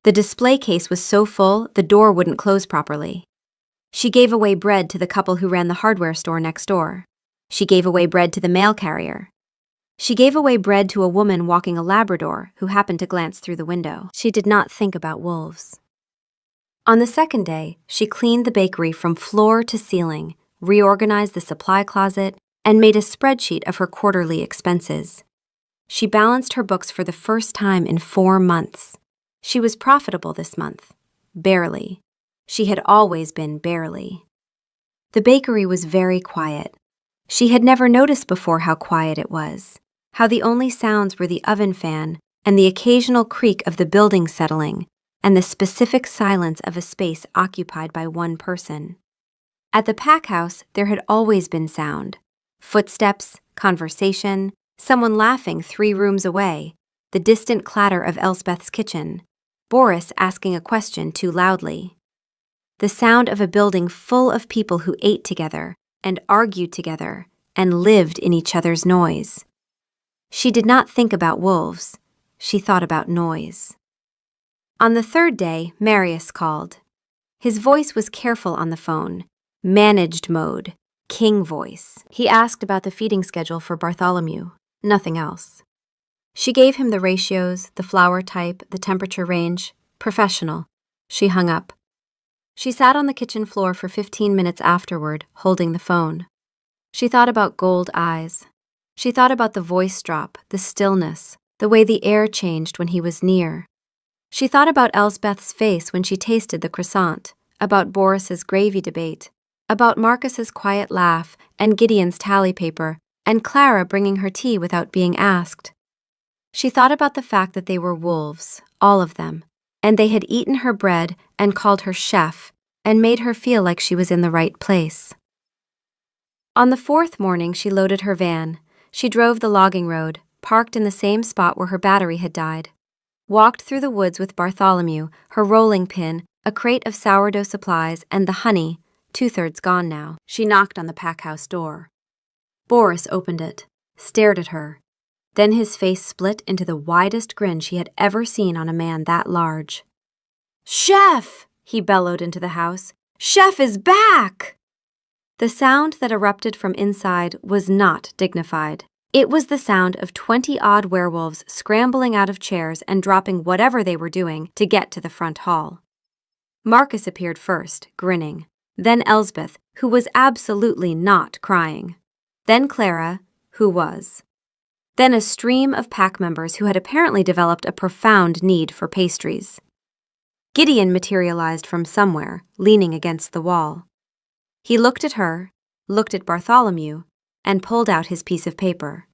The display case was so full, the door wouldn't close properly. She gave away bread to the couple who ran the hardware store next door. She gave away bread to the mail carrier. She gave away bread to a woman walking a Labrador who happened to glance through the window. She did not think about wolves. On the second day, she cleaned the bakery from floor to ceiling, reorganized the supply closet, and made a spreadsheet of her quarterly expenses. She balanced her books for the first time in 4 months. She was profitable this month. Barely. She had always been barely. The bakery was very quiet. She had never noticed before how quiet it was, how the only sounds were the oven fan and the occasional creak of the building settling and the specific silence of a space occupied by one person. At the pack house, there had always been sound. Footsteps, conversation, someone laughing 3 rooms away, the distant clatter of Elspeth's kitchen, Boris asking a question too loudly. The sound of a building full of people who ate together and argued together and lived in each other's noise. She did not think about wolves. She thought about noise. On the 3rd day, Marius called. His voice was careful on the phone, managed mode, king voice. He asked about the feeding schedule for Bartholomew, nothing else. She gave him the ratios, the flour type, the temperature range, professional. She hung up. She sat on the kitchen floor for 15 minutes afterward, holding the phone. She thought about gold eyes. She thought about the voice drop, the stillness, the way the air changed when he was near. She thought about Elsbeth's face when she tasted the croissant, about Boris's gravy debate, about Marcus's quiet laugh and Gideon's tally paper, and Clara bringing her tea without being asked. She thought about the fact that they were wolves, all of them, and they had eaten her bread and called her chef and made her feel like she was in the right place. On the fourth morning, she loaded her van. She drove the logging road, parked in the same spot where her battery had died, walked through the woods with Bartholomew, her rolling pin, a crate of sourdough supplies, and the honey, 2/3 gone now. She knocked on the pack-house door. Boris opened it, stared at her. Then his face split into the widest grin she had ever seen on a man that large. "Chef!" he bellowed into the house. "Chef is back!" The sound that erupted from inside was not dignified. It was the sound of 20-odd werewolves scrambling out of chairs and dropping whatever they were doing to get to the front hall. Marcus appeared first, grinning. Then Elsbeth, who was absolutely not crying. Then Clara, who was. Then a stream of pack members who had apparently developed a profound need for pastries. Gideon materialized from somewhere, leaning against the wall. He looked at her, looked at Bartholomew, and pulled out his piece of paper.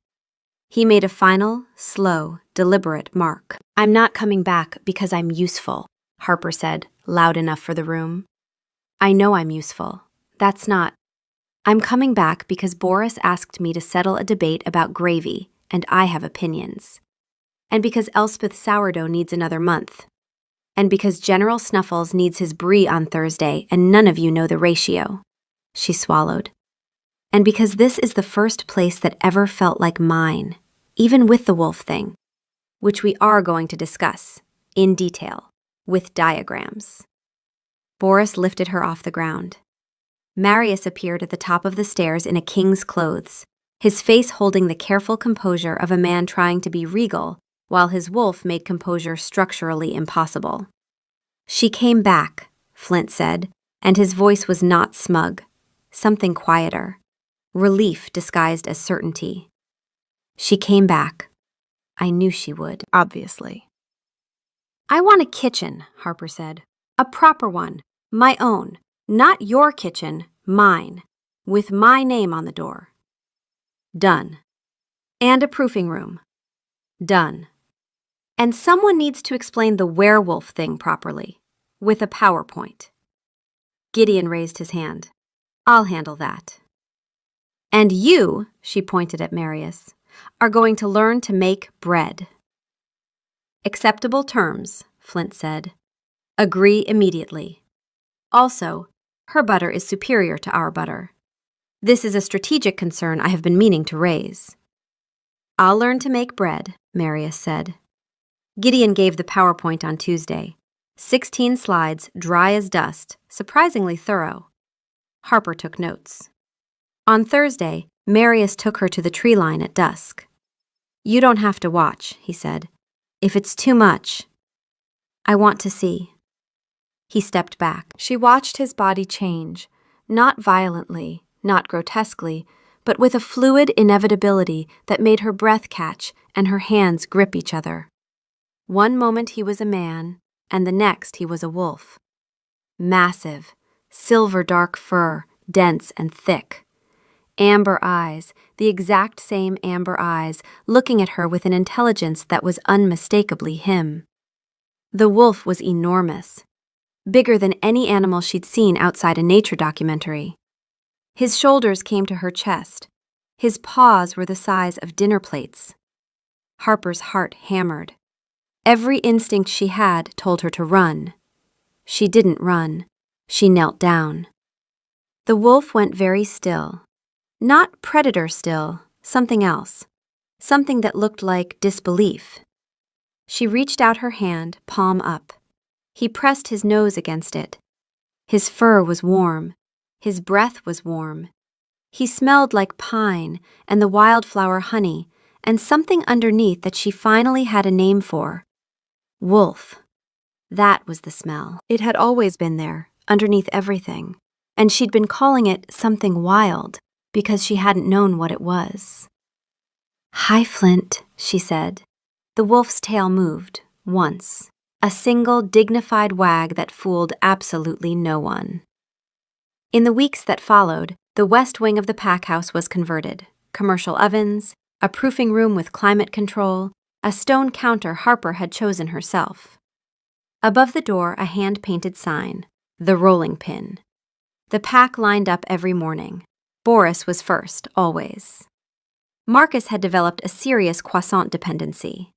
He made a final, slow, deliberate mark. "I'm not coming back because I'm useful," Harper said, loud enough for the room. "I know I'm useful. That's not. I'm coming back because Boris asked me to settle a debate about gravy, and I have opinions. And because Elspeth's sourdough needs another month. And because General Snuffles needs his brie on Thursday, and none of you know the ratio." She swallowed. "And because this is the first place that ever felt like mine, even with the wolf thing, which we are going to discuss, in detail, with diagrams." Boris lifted her off the ground. Marius appeared at the top of the stairs in a king's clothes, his face holding the careful composure of a man trying to be regal, while his wolf made composure structurally impossible. "She came back," Flint said, and his voice was not smug, something quieter, relief disguised as certainty. "She came back. I knew she would, obviously." "I want a kitchen," Harper said. "A proper one. My own. Not your kitchen, mine. With my name on the door." "Done." "And a proofing room." "Done." "And someone needs to explain the werewolf thing properly, with a PowerPoint." Gideon raised his hand. "I'll handle that." "And you," she pointed at Marius, "are going to learn to make bread." "Acceptable terms," Flint said. "Agree immediately. Also, her butter is superior to our butter. This is a strategic concern I have been meaning to raise." "I'll learn to make bread," Marius said. Gideon gave the PowerPoint on Tuesday. 16 slides, dry as dust, surprisingly thorough. Harper took notes. On Thursday, Marius took her to the tree line at dusk. "You don't have to watch," he said. "If it's too much, I want to see." He stepped back. She watched his body change, not violently, not grotesquely, but with a fluid inevitability that made her breath catch and her hands grip each other. One moment he was a man, and the next he was a wolf. Massive, silver dark fur, dense and thick. Amber eyes, the exact same amber eyes, looking at her with an intelligence that was unmistakably him. The wolf was enormous, bigger than any animal she'd seen outside a nature documentary. His shoulders came to her chest. His paws were the size of dinner plates. Harper's heart hammered. Every instinct she had told her to run. She didn't run. She knelt down. The wolf went very still. Not predator still, something else. Something that looked like disbelief. She reached out her hand, palm up. He pressed his nose against it. His fur was warm. His breath was warm. He smelled like pine and the wildflower honey and something underneath that she finally had a name for. Wolf. That was the smell. It had always been there, underneath everything, and she'd been calling it something wild because she hadn't known what it was. "Hi, Flint," she said. The wolf's tail moved, once. A single dignified wag that fooled absolutely no one. In the weeks that followed, the west wing of the pack house was converted. Commercial ovens, a proofing room with climate control, a stone counter Harper had chosen herself. Above the door, a hand-painted sign, "The Rolling Pin." The pack lined up every morning. Boris was first, always. Marcus had developed a serious croissant dependency.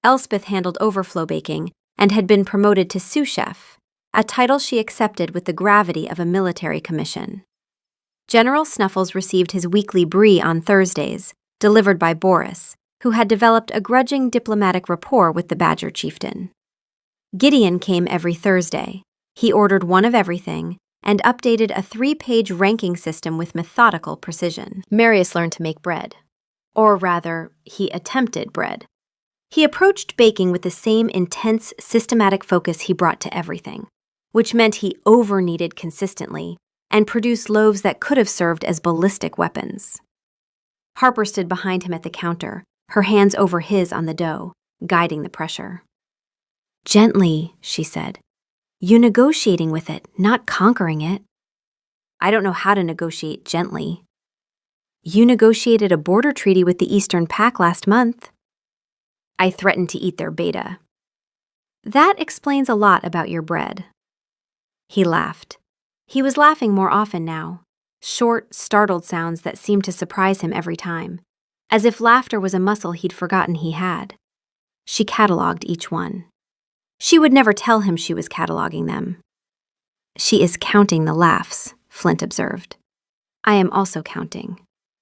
Elspeth handled overflow baking and had been promoted to sous chef, a title she accepted with the gravity of a military commission. General Snuffles received his weekly brie on Thursdays, delivered by Boris, who had developed a grudging diplomatic rapport with the Badger chieftain. Gideon came every Thursday. He ordered one of everything and updated a 3-page ranking system with methodical precision. Marius learned to make bread. Or rather, he attempted bread. He approached baking with the same intense, systematic focus he brought to everything, which meant he over-kneaded consistently and produced loaves that could have served as ballistic weapons. Harper stood behind him at the counter, her hands over his on the dough, guiding the pressure. "Gently," she said. "You negotiating with it, not conquering it." "I don't know how to negotiate gently." "You negotiated a border treaty with the Eastern Pack last month." "I threatened to eat their beta." "That explains a lot about your bread." He laughed. He was laughing more often now, short, startled sounds that seemed to surprise him every time, as if laughter was a muscle he'd forgotten he had. She catalogued each one. She would never tell him she was cataloging them. "She is counting the laughs," Flint observed. "I am also counting.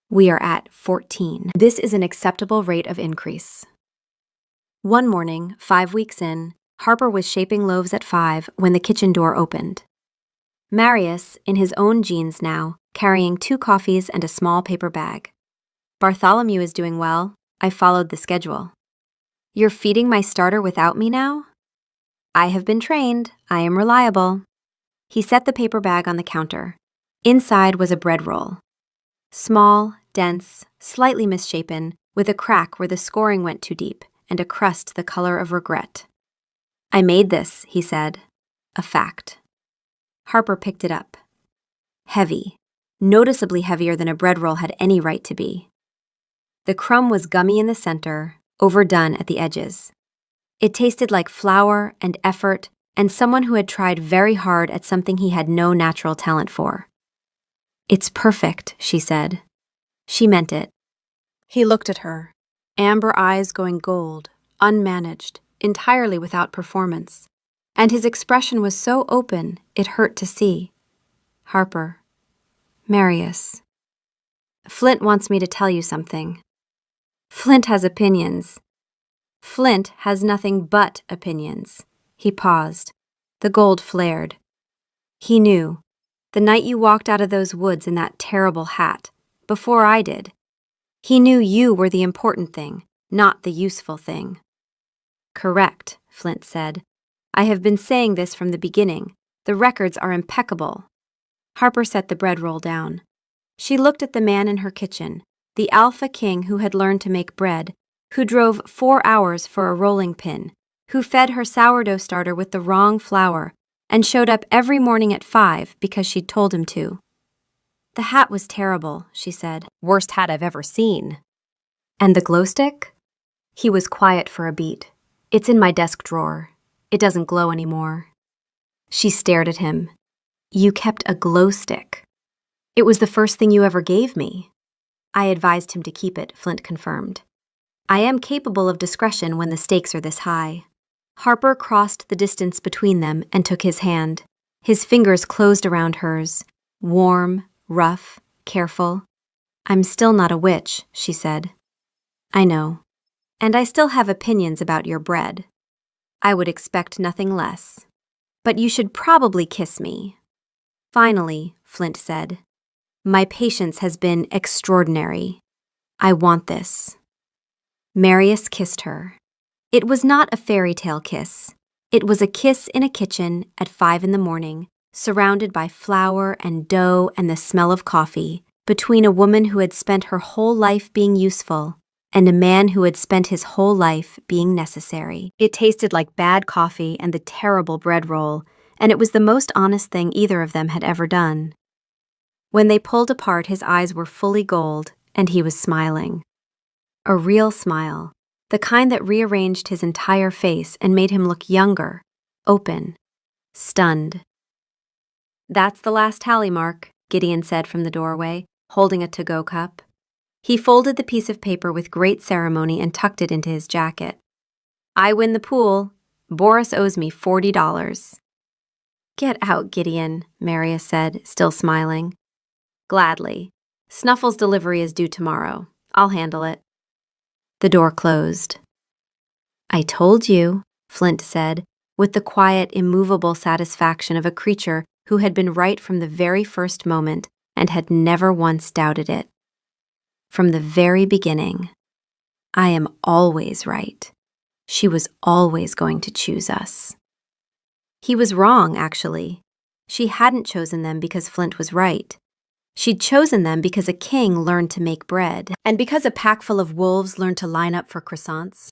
We are at 14. This is an acceptable rate of increase." One morning, 5 weeks in, Harper was shaping loaves at 5 when the kitchen door opened. Marius, in his own jeans now, carrying 2 coffees and a small paper bag. "Bartholomew is doing well. I followed the schedule." "You're feeding my starter without me now?" "I have been trained. I am reliable." He set the paper bag on the counter. Inside was a bread roll. Small, dense, slightly misshapen, with a crack where the scoring went too deep, and a crust the color of regret. "I made this," he said. A fact. Harper picked it up. Heavy, noticeably heavier than a bread roll had any right to be. The crumb was gummy in the center, overdone at the edges. It tasted like flour and effort and someone who had tried very hard at something he had no natural talent for. "It's perfect," she said. She meant it. He looked at her, amber eyes going gold, unmanaged, entirely without performance, and his expression was so open it hurt to see. "Harper. Marius. Flint wants me to tell you something." "Flint has opinions." "Flint has nothing but opinions." He paused. The gold flared. "He knew. The night you walked out of those woods in that terrible hat, before I did. He knew you were the important thing, not the useful thing." "Correct," Flint said. "I have been saying this from the beginning. The records are impeccable." Harper set the bread roll down. She looked at the man in her kitchen, the alpha king who had learned to make bread, who drove 4 hours for a rolling pin, who fed her sourdough starter with the wrong flour, and showed up every morning at 5 because she'd told him to. "The hat was terrible," she said. "Worst hat I've ever seen." "And the glow stick?" He was quiet for a beat. "It's in my desk drawer. It doesn't glow anymore." She stared at him. "You kept a glow stick." "It was the first thing you ever gave me." "I advised him to keep it," Flint confirmed. "I am capable of discretion when the stakes are this high." Harper crossed the distance between them and took his hand. His fingers closed around hers, warm, rough, careful. "I'm still not a witch," she said. "I know. And I still have opinions about your bread. I would expect nothing less. But you should probably kiss me." "Finally," Flint said. "My patience has been extraordinary. I want this." Marius kissed her. It was not a fairy tale kiss. It was a kiss in a kitchen at 5 in the morning, surrounded by flour and dough and the smell of coffee, between a woman who had spent her whole life being useful and a man who had spent his whole life being necessary. It tasted like bad coffee and the terrible bread roll, and it was the most honest thing either of them had ever done. When they pulled apart, his eyes were fully gold, and he was smiling. A real smile, the kind that rearranged his entire face and made him look younger, open, stunned. "That's the last tally mark," Gideon said from the doorway, holding a to-go cup. He folded the piece of paper with great ceremony and tucked it into his jacket. "I win the pool. Boris owes me $40. "Get out, Gideon," Marius said, still smiling. "Gladly. Snuffle's delivery is due tomorrow. I'll handle it." The door closed. "I told you," Flint said, with the quiet, immovable satisfaction of a creature who had been right from the very first moment and had never once doubted it. "From the very beginning. I am always right. She was always going to choose us." He was wrong, actually. She hadn't chosen them because Flint was right. She'd chosen them because a king learned to make bread, and because a pack full of wolves learned to line up for croissants.